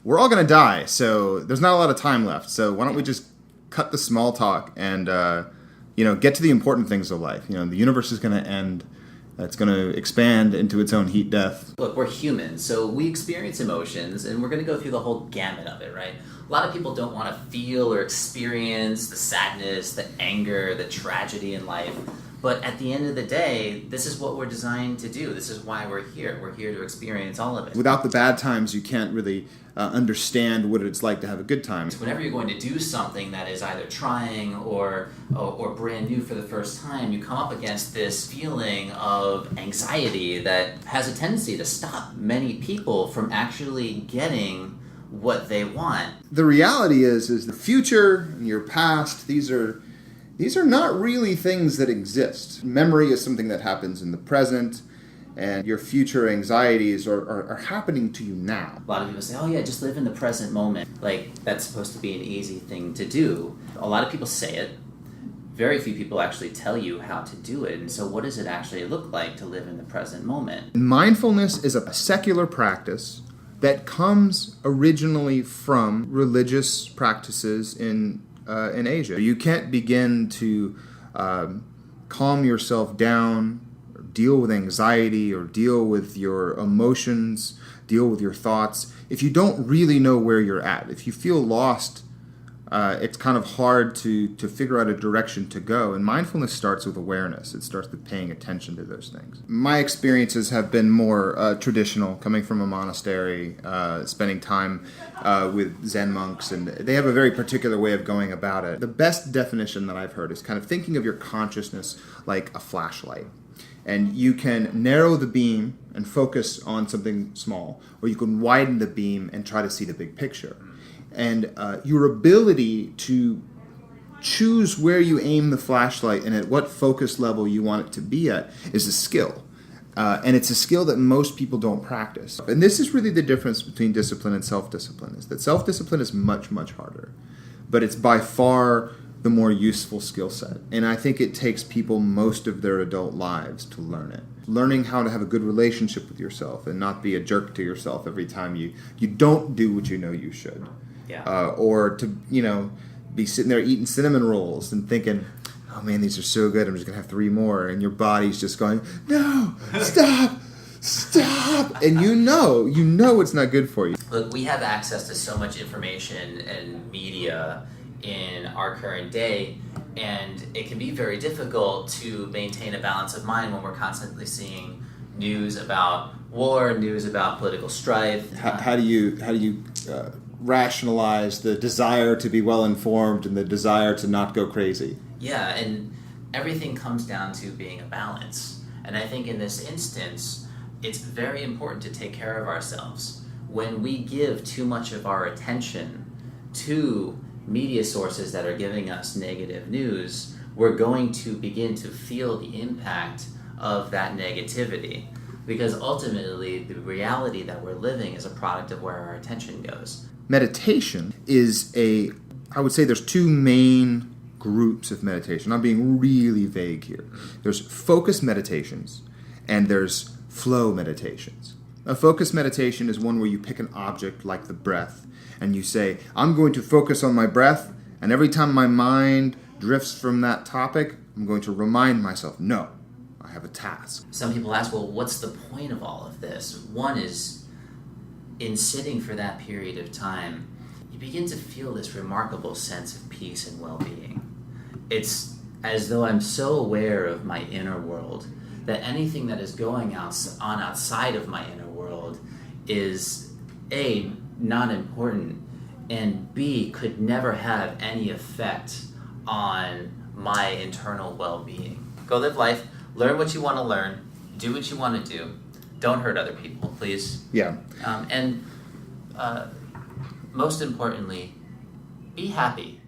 we're all going to die, so there's not a lot of time left. So why don't we just cut the small talk and, get to the important things of life. The universe is going to end. It's going to expand into its own heat death. Look, we're humans, so we experience emotions, and we're going to go through the whole gamut of it, right? A lot of people don't want to feel or experience the sadness, the anger, the tragedy in life. But at the end of the day, this is what we're designed to do. This is why we're here. We're here to experience all of it. Without the bad times, you can't really understand what it's like to have a good time. Whenever you're going to do something that is either trying or brand new for the first time, you come up against this feeling of anxiety that has a tendency to stop many people from actually getting what they want. The reality is the future and your past, these are not really things that exist. Memory is something that happens in the present, and your future anxieties are happening to you now. A lot of people say, oh yeah, just live in the present moment. Like, that's supposed to be an easy thing to do. A lot of people say it. Very few people actually tell you how to do it. And so what does it actually look like to live in the present moment? Mindfulness is a secular practice that comes originally from religious practices in Asia. You can't begin to calm yourself down, or deal with anxiety, or deal with your emotions, deal with your thoughts, if you don't really know where you're at. If you feel lost, it's kind of hard to figure out a direction to go. And mindfulness starts with awareness. It starts with paying attention to those things. My experiences have been more traditional, coming from a monastery, spending time with Zen monks, and they have a very particular way of going about it. The best definition that I've heard is kind of thinking of your consciousness like a flashlight. And you can narrow the beam and focus on something small, or you can widen the beam and try to see the big picture. And your ability to choose where you aim the flashlight and at what focus level you want it to be at is a skill. And it's a skill that most people don't practice. And this is really the difference between discipline and self-discipline, is that self-discipline is much, much harder. But it's by far the more useful skill set. And I think it takes people most of their adult lives to learn it. Learning how to have a good relationship with yourself and not be a jerk to yourself every time you don't do what you know you should. Yeah. Or to, be sitting there eating cinnamon rolls and thinking, oh man, these are so good, I'm just going to have 3 more. And your body's just going, no, stop. And you know it's not good for you. Look, we have access to so much information and media in our current day, and it can be very difficult to maintain a balance of mind when we're constantly seeing news about war, news about political strife. How do you rationalize the desire to be well informed and the desire to not go crazy? Yeah, and everything comes down to being a balance. And I think in this instance, it's very important to take care of ourselves. When we give too much of our attention to media sources that are giving us negative news, we're going to begin to feel the impact of that negativity. Because ultimately, the reality that we're living is a product of where our attention goes. Meditation is I would say there's 2 main groups of meditation. I'm being really vague here. There's focused meditations and there's flow meditations. A focused meditation is one where you pick an object like the breath and you say, I'm going to focus on my breath, and every time my mind drifts from that topic, I'm going to remind myself, no, I have a task. Some people ask, well, what's the point of all of this? One is, in sitting for that period of time, you begin to feel this remarkable sense of peace and well-being. It's as though I'm so aware of my inner world that anything that is going on outside of my inner world is A, not important, and B, could never have any effect on my internal well-being. Go live life, learn what you want to learn, do what you want to do. Don't hurt other people, please. Yeah. And most importantly, be happy.